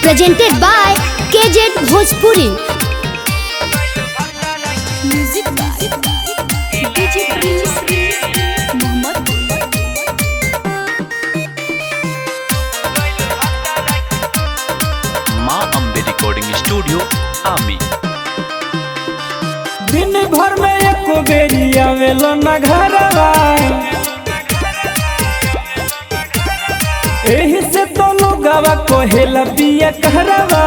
presented by KZ Bhojpuri. Music by DJ Prince Mohammed. माँ Ambe recording studio आमी। दिन भर में एक बेरी आवेलो न घरवा, एही से तो लोगवा कहेला बिया कहरवा।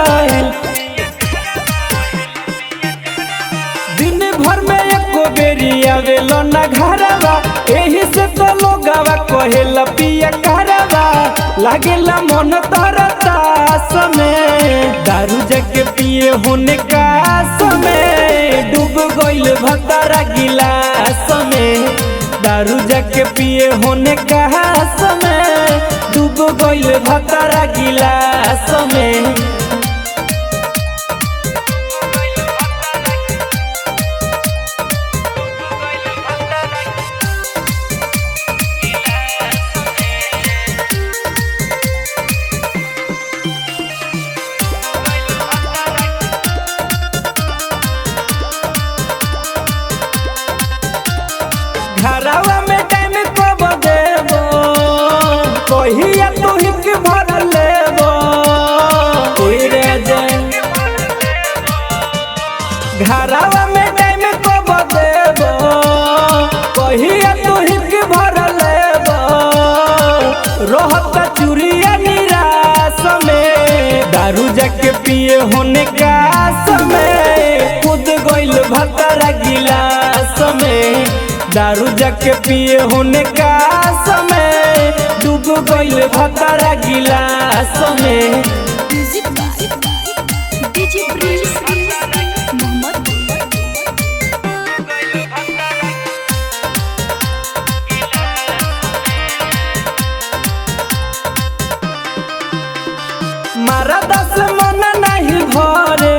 दिन भर में एक बेरी आवेलो न घरवा, एही से तो लोगवा कहेला बिया कहरवा। लागेला मन तरता समय दारू जग पिए होने का समय, डूब गइल भतरा गिलास में। दारू जग पिए होने का समय, डूब गइल भतरा गिलास में। घरवा में टाइम कब देबो, कहिया तू हिक भर लेबो। घरवा में टाइम कब देबो, कहिया तू हिक भर लेबो। रहत चुरिया निराश में, दारू जाके पिए होने का समय, खुद गइल भतरा गिलास में। दारू जाके पिए होने का समय, डूब गइल भतरा गिलास में। Music by DJ Prince Mohammed. मारा दस मन नहीं भरे,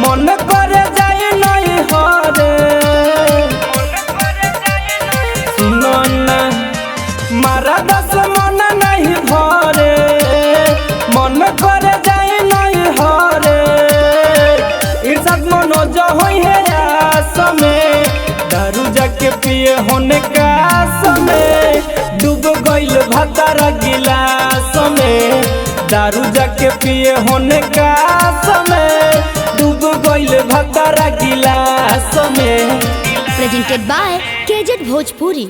मन करे जाए नहीं हरे। सुनो ना, मारा दस मन नहीं भरे, मन करे जाए नहीं हरे। इर्षाद मनोज होई है आस में, दारू जाके पिए होने का समय, डूब गइल भतरा गिलास में। दारू जाके पिए होने का समय, डूब गइल भतरा गिलास में। Presented by KZ Bhojpuri.